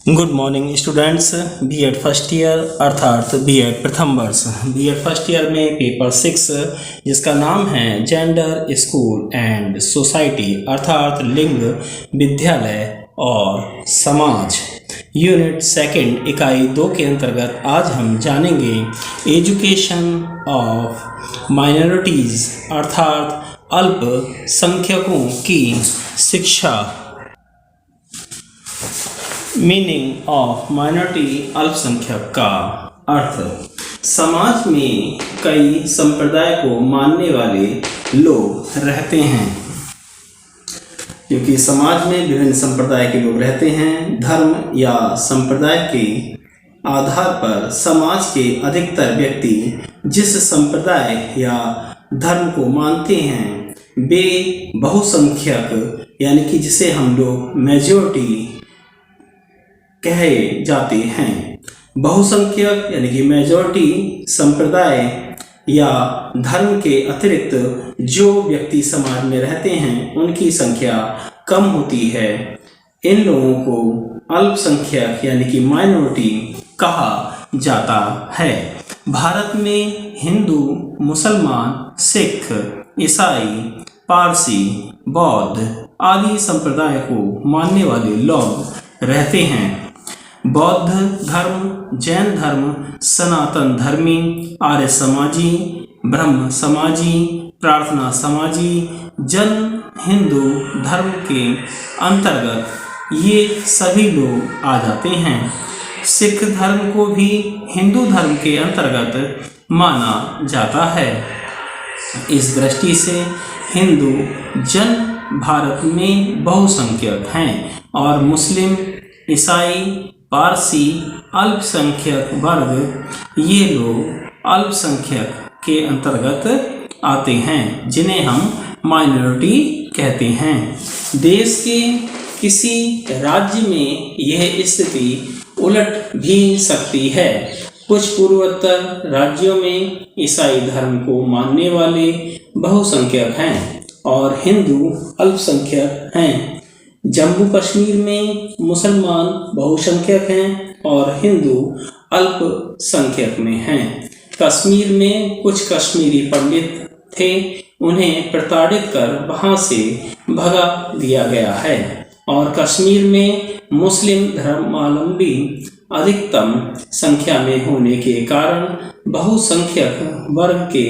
Good morning students. B Ed first year अर्थात B Ed प्रथम वर्ष बीएड फर्स्ट ईयर में पेपर 6 जिसका नाम है जेंडर स्कूल एंड सोसाइटी अर्थात लिंग विद्यालय और समाज यूनिट सेकंड इकाई 2 के अंतर्गत आज हम जानेंगे एजुकेशन ऑफ माइनॉरिटीज़ अर्थात अल्पसंख्यकों की शिक्षा। मीनिंग ऑफ माइनॉरिटी अल्पसंख्यक का अर्थ समाज में कई संप्रदाय को मानने वाले लोग रहते हैं। क्योंकि समाज में विभिन्न संप्रदाय के लोग रहते हैं, धर्म या संप्रदाय के आधार पर समाज के अधिकतर व्यक्ति जिस संप्रदाय या धर्म को मानते हैं वे बहुसंख्यक यानी कि जिसे हम लोग मेजॉरिटी कहे जाते हैं। बहुसंख्यक यानी कि मेजॉरिटी संप्रदाय या धर्म के अतिरिक्त जो व्यक्ति समाज में रहते हैं उनकी संख्या कम होती है। इन लोगों को अल्पसंख्यक यानी कि माइनॉरिटी कहा जाता है। भारत में हिंदू, मुसलमान, सिख, ईसाई, पारसी, बौद्ध आदि संप्रदाय को मानने वाले लोग रहते हैं। बौद्ध धर्म, जैन धर्म, सनातन धर्मी, आर्य समाजी, ब्रह्म समाजी, प्रार्थना समाजी, जन हिंदू धर्म के अंतर्गत ये सभी लोग आ जाते हैं। सिख धर्म को भी हिंदू धर्म के अंतर्गत माना जाता है। इस दृष्टि से हिंदू जन भारत में बहुसंख्यक हैं और मुस्लिम, ईसाई, पारसी अल्पसंख्यक वर्ग ये लोग अल्पसंख्यक के अंतर्गत आते हैं जिन्हें हम माइनॉरिटी कहते हैं। देश के किसी राज्य में यह स्थिति उलट भी सकती है। कुछ पूर्वोत्तर राज्यों में ईसाई धर्म को मानने वाले बहुसंख्यक हैं और हिंदू अल्पसंख्यक हैं। जम्मू कश्मीर में मुसलमान बहुसंख्यक हैं और हिंदू अल्पसंख्यक में हैं। कश्मीर में कुछ कश्मीरी पंडित थे, उन्हें प्रताड़ित कर वहां से भगा दिया गया है और कश्मीर में मुस्लिम धर्मावलंबी अधिकतम संख्या में होने के कारण बहुसंख्यक वर्ग के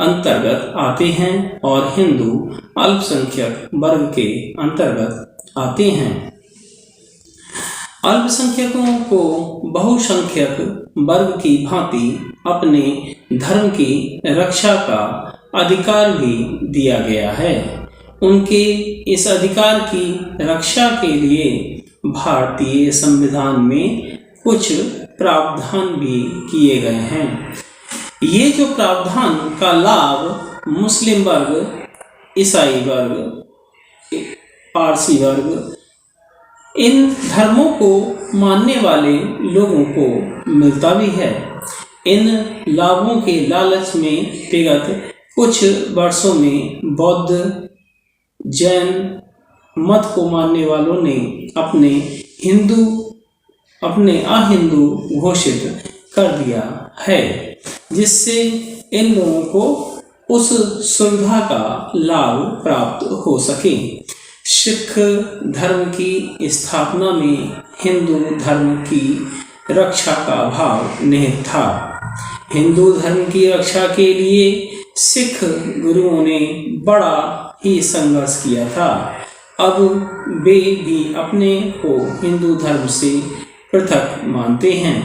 अंतर्गत आते हैं और हिंदू अल्पसंख्यक वर्ग के अंतर्गत आते हैं। अल्पसंख्यकों को बहुसंख्यक वर्ग की भांति अपने धर्म की रक्षा का अधिकार भी दिया गया है। उनके इस अधिकार की रक्षा के लिए भारतीय संविधान में कुछ प्रावधान भी किए गए हैं। ये जो प्रावधान का लाभ मुस्लिम वर्ग, ईसाई वर्ग, पारसी वर्ग इन धर्मों को मानने वाले लोगों को मिलता भी है। इन लाभों के लालच में विगत कुछ वर्षों में बौद्ध, जैन मत को मानने वालों ने अपने अहिंदू घोषित कर दिया है, जिससे इन लोगों को उस सुविधा का लाभ प्राप्त हो सके। सिख धर्म की स्थापना में हिंदू धर्म की रक्षा का भाव निहित था। हिंदू धर्म की रक्षा के लिए सिख गुरुओं ने बड़ा ही संघर्ष किया था। अब वे भी अपने को हिंदू धर्म से पृथक मानते हैं।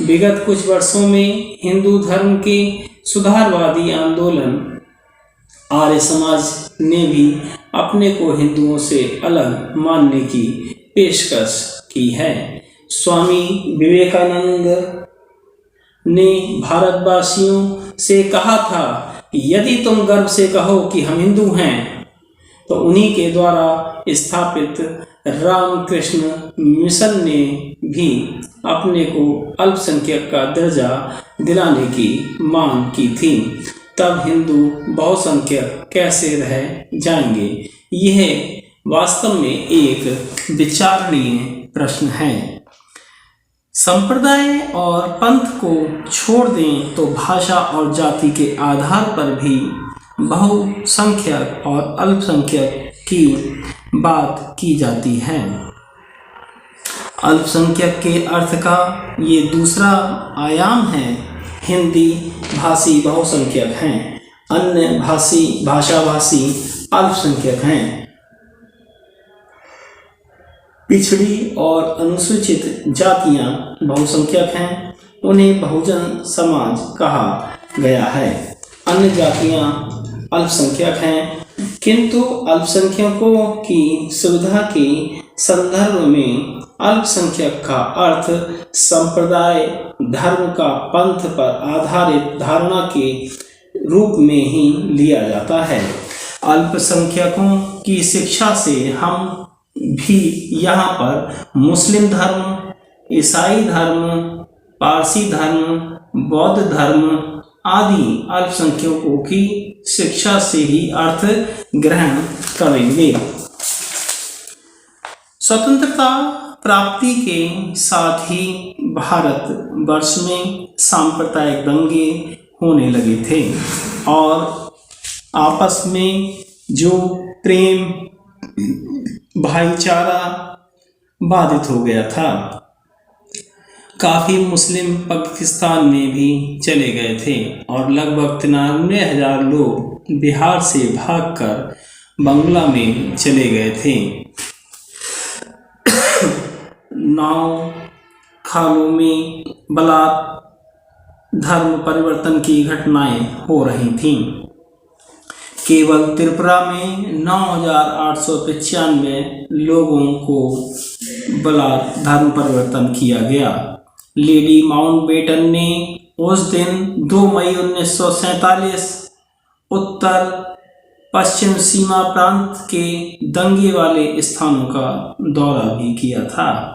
विगत कुछ वर्षों में हिंदू धर्म के सुधारवादी आंदोलन आर्य समाज ने भी अपने को हिंदुओं से अलग मानने की पेशकश की है। स्वामी विवेकानंद ने भारतवासियों से कहा था कि यदि तुम गर्व से कहो कि हम हिंदू हैं तो उन्हीं के द्वारा स्थापित रामकृष्ण मिशन ने भी अपने को अल्पसंख्यक का दर्जा दिलाने की मांग की थी। तब हिंदू बहुसंख्यक कैसे रह जाएंगे? यह वास्तव में एक विचारणीय प्रश्न है। संप्रदाय और पंथ को छोड़ दें तो भाषा और जाति के आधार पर भी बहुसंख्यक और अल्पसंख्यक की बात की जाती है। अल्पसंख्यक के अर्थ का ये दूसरा आयाम है। हिंदी भाषी बहुसंख्यक हैं, अन्य भाषाभाषी अल्पसंख्यक हैं। पिछड़ी और अनुसूचित जातियां बहुसंख्यक हैं, उन्हें बहुजन समाज कहा गया है। अन्य जातियां अल्पसंख्यक हैं, किंतु अल्पसंख्यकों की सुविधा के संदर्भ में अल्पसंख्यक का अर्थ संप्रदाय, धर्म का पंथ पर आधारित धारणा के रूप में ही लिया जाता है। अल्पसंख्यकों की शिक्षा से हम भी यहाँ पर मुस्लिम धर्म, ईसाई धर्म, पारसी धर्म, बौद्ध धर्म आदि अल्पसंख्यकों की शिक्षा से ही अर्थ ग्रहण करेंगे। स्वतंत्रता प्राप्ति के साथ ही भारत वर्ष में सांप्रदायिक दंगे होने लगे थे और आपस में जो प्रेम भाईचारा बाधित हो गया था। काफ़ी मुस्लिम पाकिस्तान में भी चले गए थे और लगभग 93,000 लोग बिहार से भागकर बंगला में चले गए थे। नाव खालों में बलात् धर्म परिवर्तन की घटनाएं हो रही थीं। केवल त्रिपुरा में 9,895 लोगों को बलात् धर्म परिवर्तन किया गया। लेडी माउंटबेटन ने उस दिन 2 मई 1947 उत्तर पश्चिम सीमा प्रांत के दंगे वाले स्थानों का दौरा भी किया था।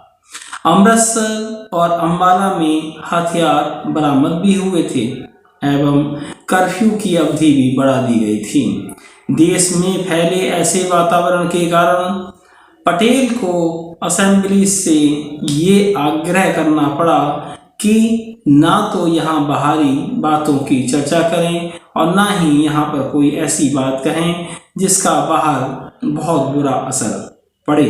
अमृतसर और अंबाला में हथियार बरामद भी हुए थे एवं कर्फ्यू की अवधि भी बढ़ा दी गई थी। देश में फैले ऐसे वातावरण के कारण पटेल को असेंबली से ये आग्रह करना पड़ा कि ना तो यहाँ बाहरी बातों की चर्चा करें और ना ही यहाँ पर कोई ऐसी बात कहें जिसका बाहर बहुत बुरा असर पड़े।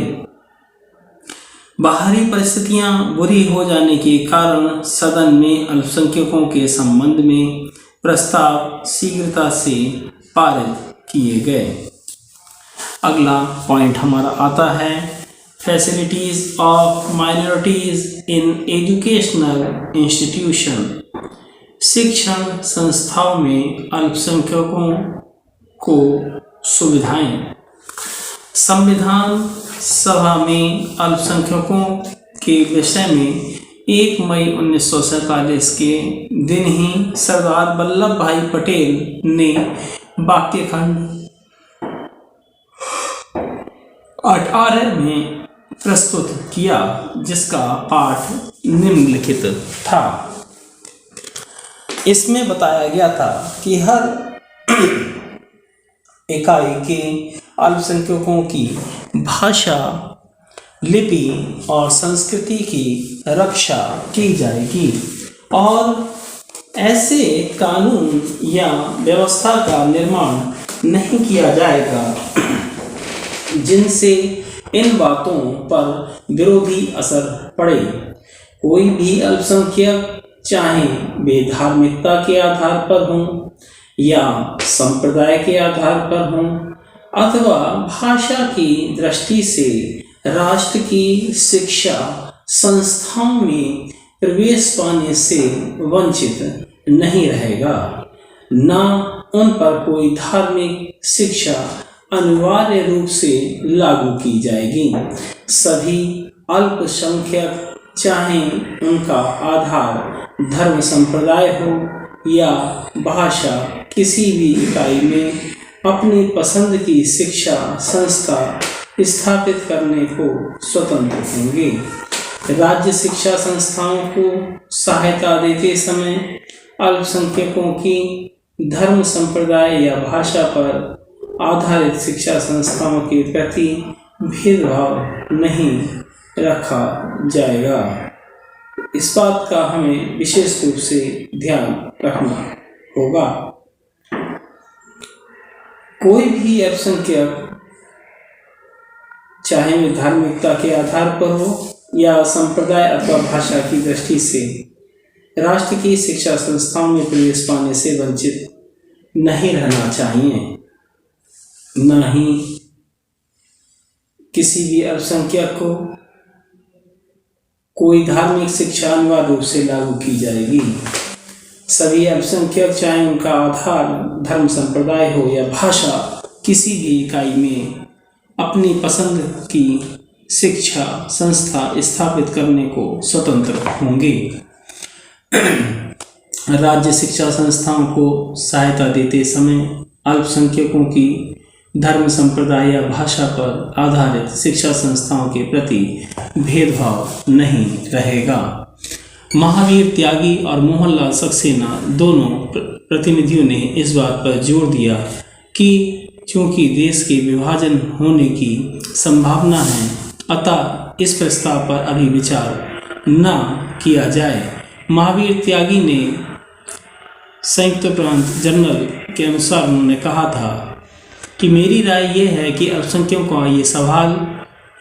बाहरी परिस्थितियां बुरी हो जाने के कारण सदन में अल्पसंख्यकों के संबंध में प्रस्ताव शीघ्रता से पारित किए गए। अगला पॉइंट हमारा आता है facilities of minorities in educational institution. शिक्षण संस्थाओं में अल्पसंख्यकों को सुविधाएं। संविधान सभा में अल्पसंख्यकों के विषय में 1 मई 1947 के दिन ही सरदार वल्लभ भाई पटेल ने वाक्यखंड 18 में प्रस्तुत किया, जिसका पाठ निम्नलिखित था। इसमें बताया गया था कि हर इकाई के अल्पसंख्यकों की भाषा, लिपि और संस्कृति की रक्षा की जाएगी और ऐसे कानून या व्यवस्था का निर्माण नहीं किया जाएगा जिनसे इन बातों पर विरोधी असर पड़े। कोई भी अल्पसंख्यक चाहे वे धार्मिकता के आधार पर हों या संप्रदाय के आधार पर हों अथवा भाषा की दृष्टि से राष्ट्र की शिक्षा संस्थाओं में प्रवेश पाने से वंचित नहीं रहेगा, न उन पर कोई धार्मिक शिक्षा अनिवार्य रूप से लागू की जाएगी। सभी अल्पसंख्यक चाहे उनका आधार धर्म संप्रदाय हो या भाषा, किसी भी इकाई में अपनी पसंद की शिक्षा संस्था स्थापित करने को स्वतंत्र होंगे। राज्य शिक्षा संस्थाओं को सहायता देते समय अल्पसंख्यकों की धर्म संप्रदाय या भाषा पर आधारित शिक्षा संस्थाओं के प्रति भेदभाव नहीं रखा जाएगा। इस बात का हमें विशेष रूप से ध्यान रखना होगा। कोई भी अल्पसंख्यक, चाहे वे धार्मिकता के आधार पर हो या संप्रदाय अथवा भाषा की दृष्टि से, राष्ट्र की शिक्षा संस्थाओं में प्रवेश पाने से वंचित नहीं रहना चाहिए। न ही किसी भी अल्पसंख्यक को कोई धार्मिक शिक्षा अनिवार्य रूप से लागू की जाएगी। सभी अल्पसंख्यक, चाहे उनका आधार धर्म, संप्रदाय हो या भाषा, किसी भी इकाई में अपनी पसंद की शिक्षा संस्था स्थापित करने को स्वतंत्र होंगे। राज्य शिक्षा संस्थाओं को सहायता देते समय अल्पसंख्यकों की धर्म, संप्रदाय या भाषा पर आधारित शिक्षा संस्थाओं के प्रति भेदभाव नहीं रहेगा। महावीर त्यागी और मोहनलाल सक्सेना दोनों प्रतिनिधियों ने इस बात पर जोर दिया कि चूंकि देश के विभाजन होने की संभावना है, अतः इस प्रस्ताव पर अभी विचार न किया जाए। महावीर त्यागी ने संयुक्त प्रांत जर्नल के अनुसार उन्होंने कहा था कि मेरी राय यह है कि अल्पसंख्यकों का ये सवाल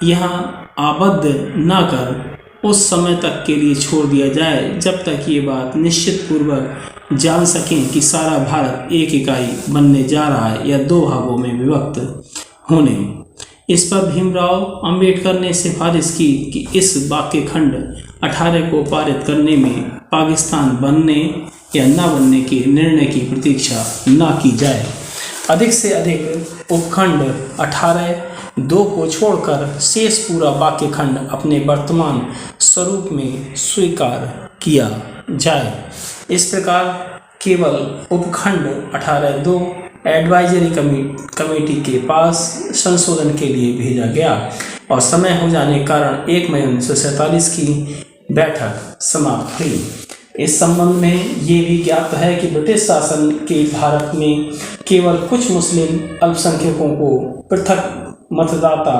यहाँ आबद्ध न कर उस समय तक के लिए छोड़ दिया जाए जब तक ये बात निश्चित पूर्वक जान सकें कि सारा भारत एक इकाई बनने जा रहा है या दो भागों में विभक्त होने। इस पर भीमराव अंबेडकर ने सिफारिश की कि इस वाक्य खंड 18 को पारित करने में पाकिस्तान बनने या न बनने के निर्णय की प्रतीक्षा न की जाए। अधिक से अधिक उपखंड 18(2) को छोड़कर शेष पूरा वाक्य खंड अपने वर्तमान स्वरूप में स्वीकार किया जाए। इस प्रकार केवल उपखंड 18(2) एडवाइजरी कमेटी के पास संशोधन के लिए भेजा गया और समय हो जाने के कारण 1 मई 1947 की बैठक समाप्त हुई। इस संबंध में ये भी ज्ञात है कि ब्रिटिश शासन के भारत में केवल कुछ मुस्लिम अल्पसंख्यकों को पृथक मतदाता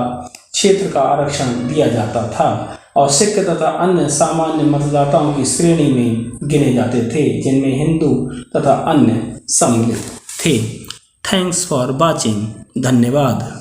क्षेत्र का आरक्षण दिया जाता था और सिख तथा अन्य सामान्य मतदाताओं की श्रेणी में गिने जाते थे, जिनमें हिंदू तथा अन्य सम्मिलित थे। Thanks for watching. धन्यवाद।